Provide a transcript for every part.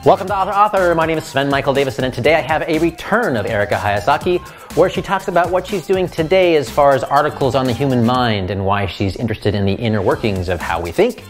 Welcome to Author. My name is Sven Michael Davison, and today I have a return of Erika Hayasaki, where she talks about what she's doing today as far as articles on the human mind and why she's interested in the inner workings of how we think.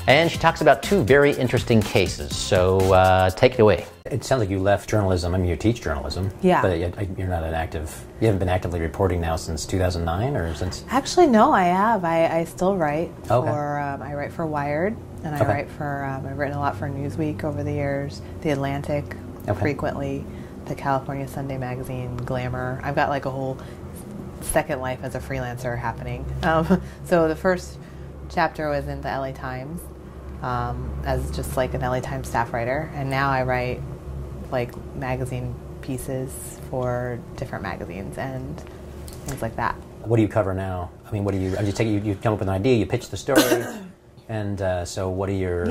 And she talks about two very interesting cases. So take it away. It sounds like you left journalism. I mean, you teach journalism. Yeah. But you're not you haven't been actively reporting now since 2009 or since? Actually, no, I have. I still write Okay. I write for Wired, and I write for, I've written a lot for Newsweek over the years, The Atlantic, frequently, the California Sunday Magazine, Glamour. I've got like a whole second life as a freelancer happening. So the first chapter was in the LA Times, as just like an LA Times staff writer, and now I write like magazine pieces for different magazines and things like that. What do you cover now? I mean, I just take you come up with an idea, you pitch the story, and so what are your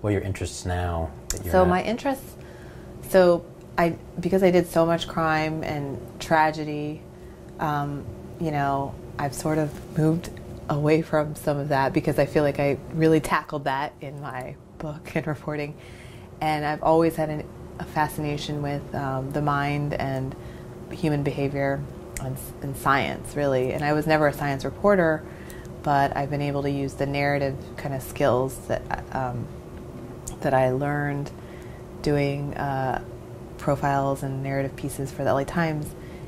interests now? My interests, because I did so much crime and tragedy, I've sort of moved away from some of that because I feel like I really tackled that in my book and reporting, and I've always had a fascination with the mind and human behavior and science, really. And I was never a science reporter, but I've been able to use the narrative kind of skills that I learned doing profiles and narrative pieces for the LA Times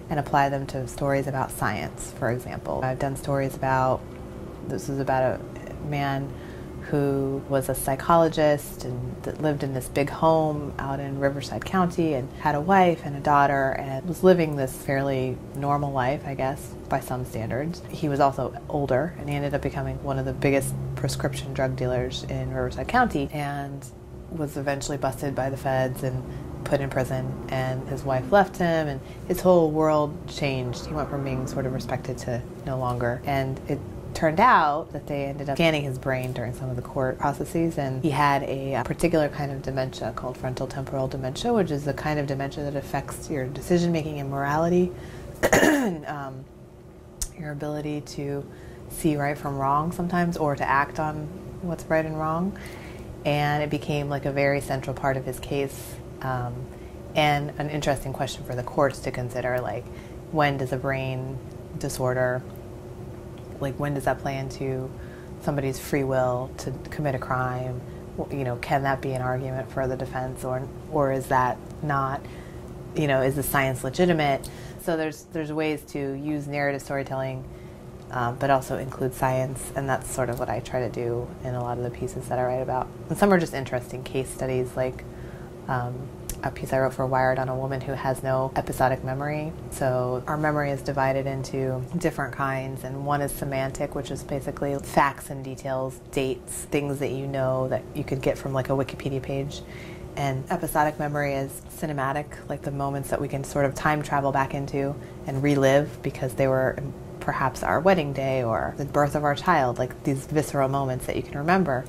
and apply them to stories about science, for example. I've done stories this was about a man who was a psychologist and that lived in this big home out in Riverside County and had a wife and a daughter and was living this fairly normal life, I guess, by some standards. He was also older, and he ended up becoming one of the biggest prescription drug dealers in Riverside County and was eventually busted by the feds and put in prison, and his wife left him, and his whole world changed. He went from being sort of respected to no longer, and it turned out that they ended up scanning his brain during some of the court processes, and he had a particular kind of dementia called frontal temporal dementia, which is the kind of dementia that affects your decision-making and morality, and your ability to see right from wrong sometimes, or to act on what's right and wrong. And it became like a very central part of his case, and an interesting question for the courts to consider, like, when does a brain disorder, like, when does that play into somebody's free will to commit a crime? Can that be an argument for the defense, or is that not? Is the science legitimate? So there's ways to use narrative storytelling, but also include science, and that's sort of what I try to do in a lot of the pieces that I write about. And some are just interesting case studies, like a piece I wrote for Wired on a woman who has no episodic memory. So our memory is divided into different kinds, and one is semantic, which is basically facts and details, dates, things that you know that you could get from like a Wikipedia page. And episodic memory is cinematic, like the moments that we can sort of time travel back into and relive because they were perhaps our wedding day or the birth of our child, like these visceral moments that you can remember.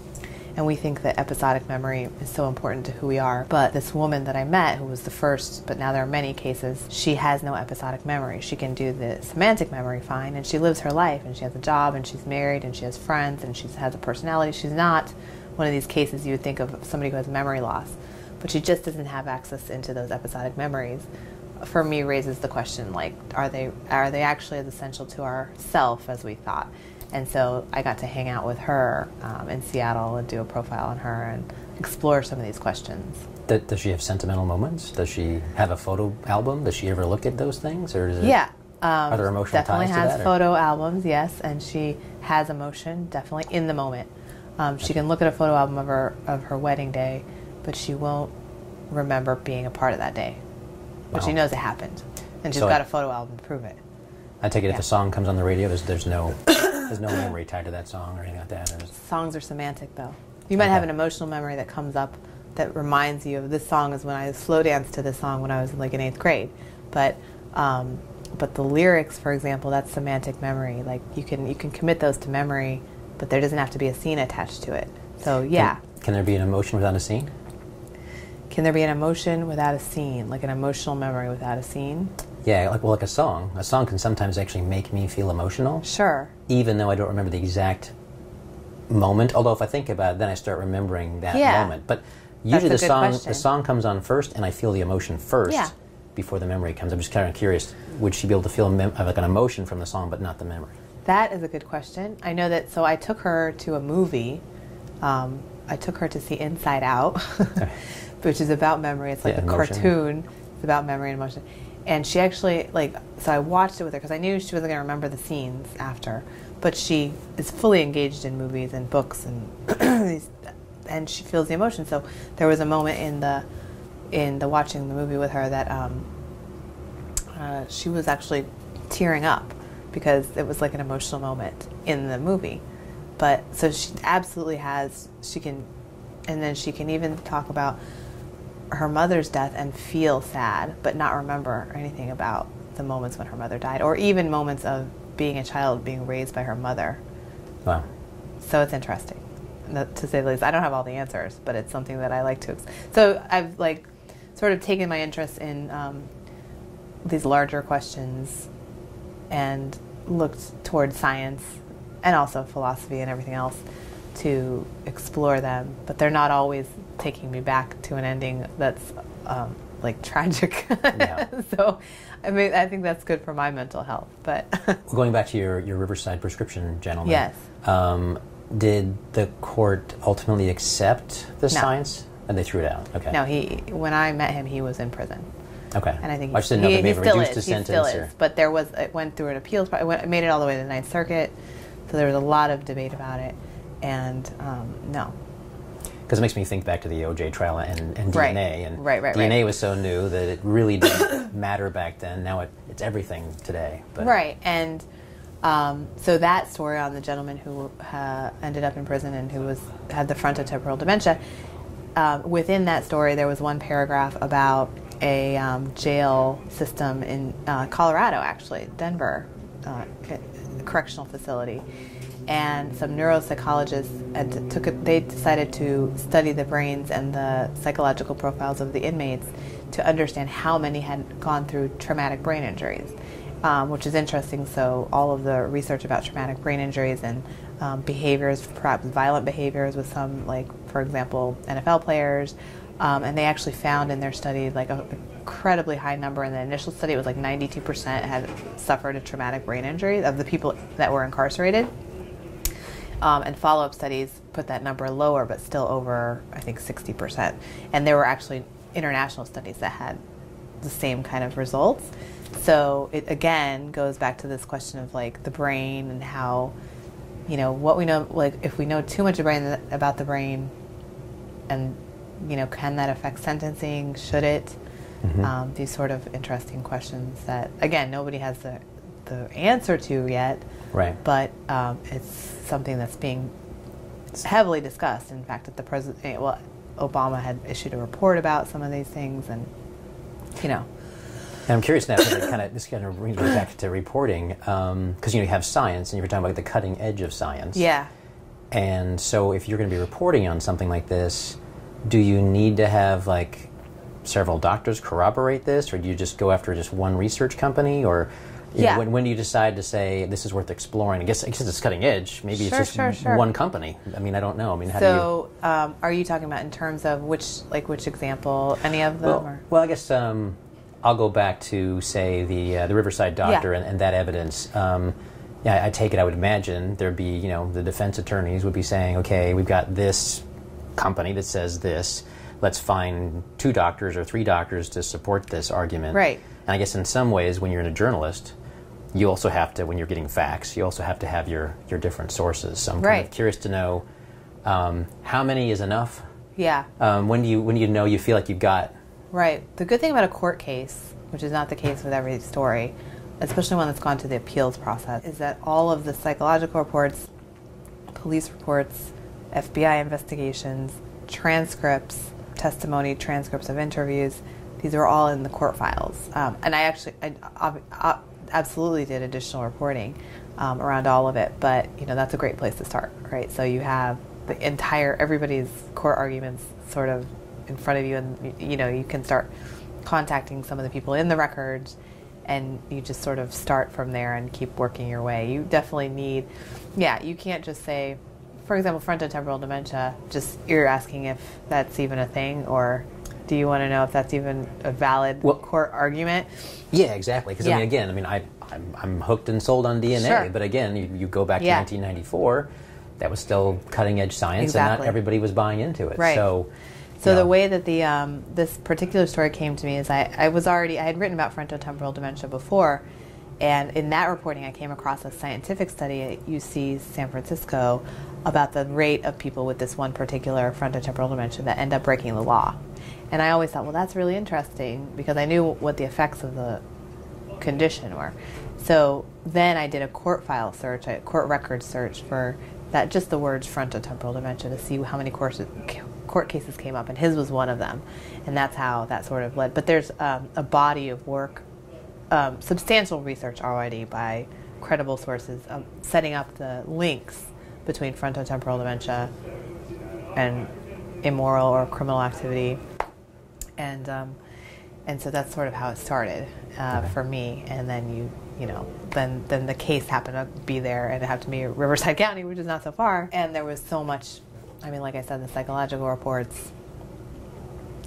And we think that episodic memory is so important to who we are. But this woman that I met, who was the first, but now there are many cases, she has no episodic memory. She can do the semantic memory fine, and she lives her life, and she has a job, and she's married, and she has friends, and she has a personality. She's not one of these cases you would think of somebody who has memory loss, but she just doesn't have access into those episodic memories. For me, raises the question, like, are they actually as essential to our self as we thought? And so I got to hang out with her in Seattle and do a profile on her and explore some of these questions. Does she have sentimental moments? Does she have a photo album? Does she ever look at those things? Or is it, are there emotional definitely ties to that? Definitely has photo albums, yes, and she has emotion, definitely in the moment. She can look at a photo album of her wedding day, but she won't remember being a part of that day. But she knows it happened, and she's got a photo album to prove it. I take it if a song comes on the radio, there's no memory tied to that song or anything like that. Songs are semantic, though. You might have an emotional memory that comes up that reminds you of this song is when I slow danced to this song when I was like in 8th grade. But the lyrics, for example, that's semantic memory. Like you can commit those to memory, but there doesn't have to be a scene attached to it. So yeah. Can there be an emotion without a scene? Can there be an emotion without a scene, like an emotional memory without a scene? Yeah, like a song. A song can sometimes actually make me feel emotional. Sure. Even though I don't remember the exact moment. Although if I think about it, then I start remembering that moment. But Usually That's a good the question. song comes on first, and I feel the emotion first. Yeah. Before the memory comes. I'm just kind of curious, would she be able to feel like an emotion from the song but not the memory? That is a good question. I know that, so I took her to a movie. I took her to see Inside Out, which is about memory. It's like a cartoon. It's about memory and emotion. And she actually, so I watched it with her because I knew she wasn't going to remember the scenes after. But she is fully engaged in movies and books and and she feels the emotion. So there was a moment in the watching the movie with her that she was actually tearing up because it was like an emotional moment in the movie. But so she absolutely has, and then she can even talk about her mother's death and feel sad but not remember anything about the moments when her mother died, or even moments of being a child being raised by her mother. Wow. So it's interesting, to say the least. I don't have all the answers, but it's something that I like to so I've sort of taken my interest in these larger questions and looked towards science and also philosophy and everything else to explore them, but they're not always taking me back to an ending that's tragic. Yeah. So I think that's good for my mental health. But going back to your Riverside prescription gentleman, yes, did the court ultimately accept the science? And they threw it out. Okay. No, when I met him, he was in prison. Okay. And I think I just didn't know if they may have reduced the sentence. He still is. But it went through an appeals. It made it all the way to the Ninth Circuit. So there was a lot of debate about it. And no. Because it makes me think back to the OJ trial and DNA. And right. DNA was so new that it really didn't matter back then. Now it's everything today. But. Right. And so that story on the gentleman who ended up in prison and who had the frontotemporal dementia, within that story there was one paragraph about a jail system in Colorado, actually, Denver, correctional facility. And some neuropsychologists they decided to study the brains and the psychological profiles of the inmates to understand how many had gone through traumatic brain injuries, which is interesting. So all of the research about traumatic brain injuries and behaviors, perhaps violent behaviors with some, for example, NFL players, and they actually found in their study an incredibly high number. In the initial study, it was 92% had suffered a traumatic brain injury of the people that were incarcerated. And follow-up studies put that number lower, but still over, I think, 60%. And there were actually international studies that had the same kind of results. So it, again, goes back to this question of, the brain and how, what we know, if we know too much about the brain and, can that affect sentencing? Should it? Mm-hmm. These sort of interesting questions that, again, nobody has the answer to yet. Right. But it's something that's being heavily discussed. In fact, at the president, Obama had issued a report about some of these things, and And I'm curious now, this kind of brings me back to reporting, because you have science, and you're talking about the cutting edge of science. Yeah. And so, if you're going to be reporting on something like this, do you need to have several doctors corroborate this, or do you just go after just one research company, or? Yeah. When do you decide to say this is worth exploring? I guess it's cutting edge. Maybe it's just one company. I mean, I don't know. I mean, how do you? Are you talking about in terms of which example? Any of them? Well, I guess I'll go back to say the Riverside doctor and that evidence. I take it. I would imagine there'd be the defense attorneys would be saying, okay, we've got this company that says this. Let's find 2 doctors or 3 doctors to support this argument. Right. And I guess in some ways, when you're a journalist, you also have to, when you're getting facts, you also have to have your different sources. So I'm kind of curious to know how many is enough. Yeah. When do you know you feel like you've got? Right. The good thing about a court case, which is not the case with every story, especially one that's gone to the appeals process, is that all of the psychological reports, police reports, FBI investigations, transcripts, testimony, transcripts of interviews, these are all in the court files. And I absolutely did additional reporting around all of it, but that's a great place to start, right? So you have everybody's court arguments sort of in front of you, and you can start contacting some of the people in the records, and you just sort of start from there and keep working your way. You definitely need, you can't just say for example, frontotemporal dementia, just you're asking if that's even a thing, or do you want to know if that's even a valid court argument? Yeah, exactly. Because I mean, I'm hooked and sold on DNA, Sure. but again, you go back to 1994, that was still cutting edge science, and not everybody was buying into it. Right. So the way that this particular story came to me is I had written about frontotemporal dementia before, and in that reporting I came across a scientific study at UC San Francisco about the rate of people with this one particular frontotemporal dementia that end up breaking the law. And I always thought, well, that's really interesting, because I knew what the effects of the condition were. So then I did a court file search, a court record search for that, just the words frontotemporal dementia, to see how many court cases came up, and his was one of them. And that's how that sort of led. But there's a body of work, substantial research already by credible sources, setting up the links between frontotemporal dementia and immoral or criminal activity. And so that's sort of how it started for me. And then then the case happened to be there, and it happened to be Riverside County, which is not so far. And there was so much. I mean, like I said, the psychological reports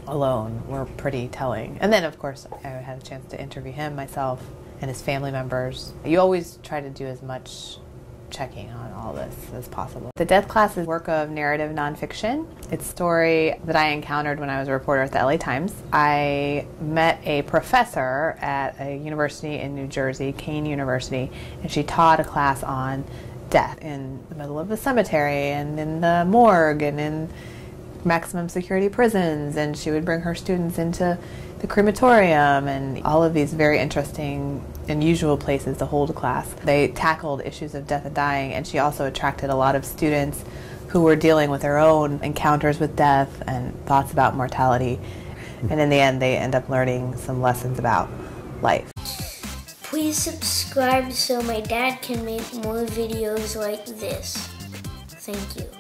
alone were pretty telling. And then, of course, I had a chance to interview him myself and his family members. You always try to do as much checking on all this as possible. The Death Class is a work of narrative nonfiction. It's a story that I encountered when I was a reporter at the LA Times. I met a professor at a university in New Jersey, Kane University, and she taught a class on death in the middle of the cemetery and in the morgue and in maximum security prisons, and she would bring her students into the crematorium and all of these very interesting, unusual places to hold a class. They tackled issues of death and dying, and she also attracted a lot of students who were dealing with their own encounters with death and thoughts about mortality. And in the end, they end up learning some lessons about life. Please subscribe so my dad can make more videos like this. Thank you.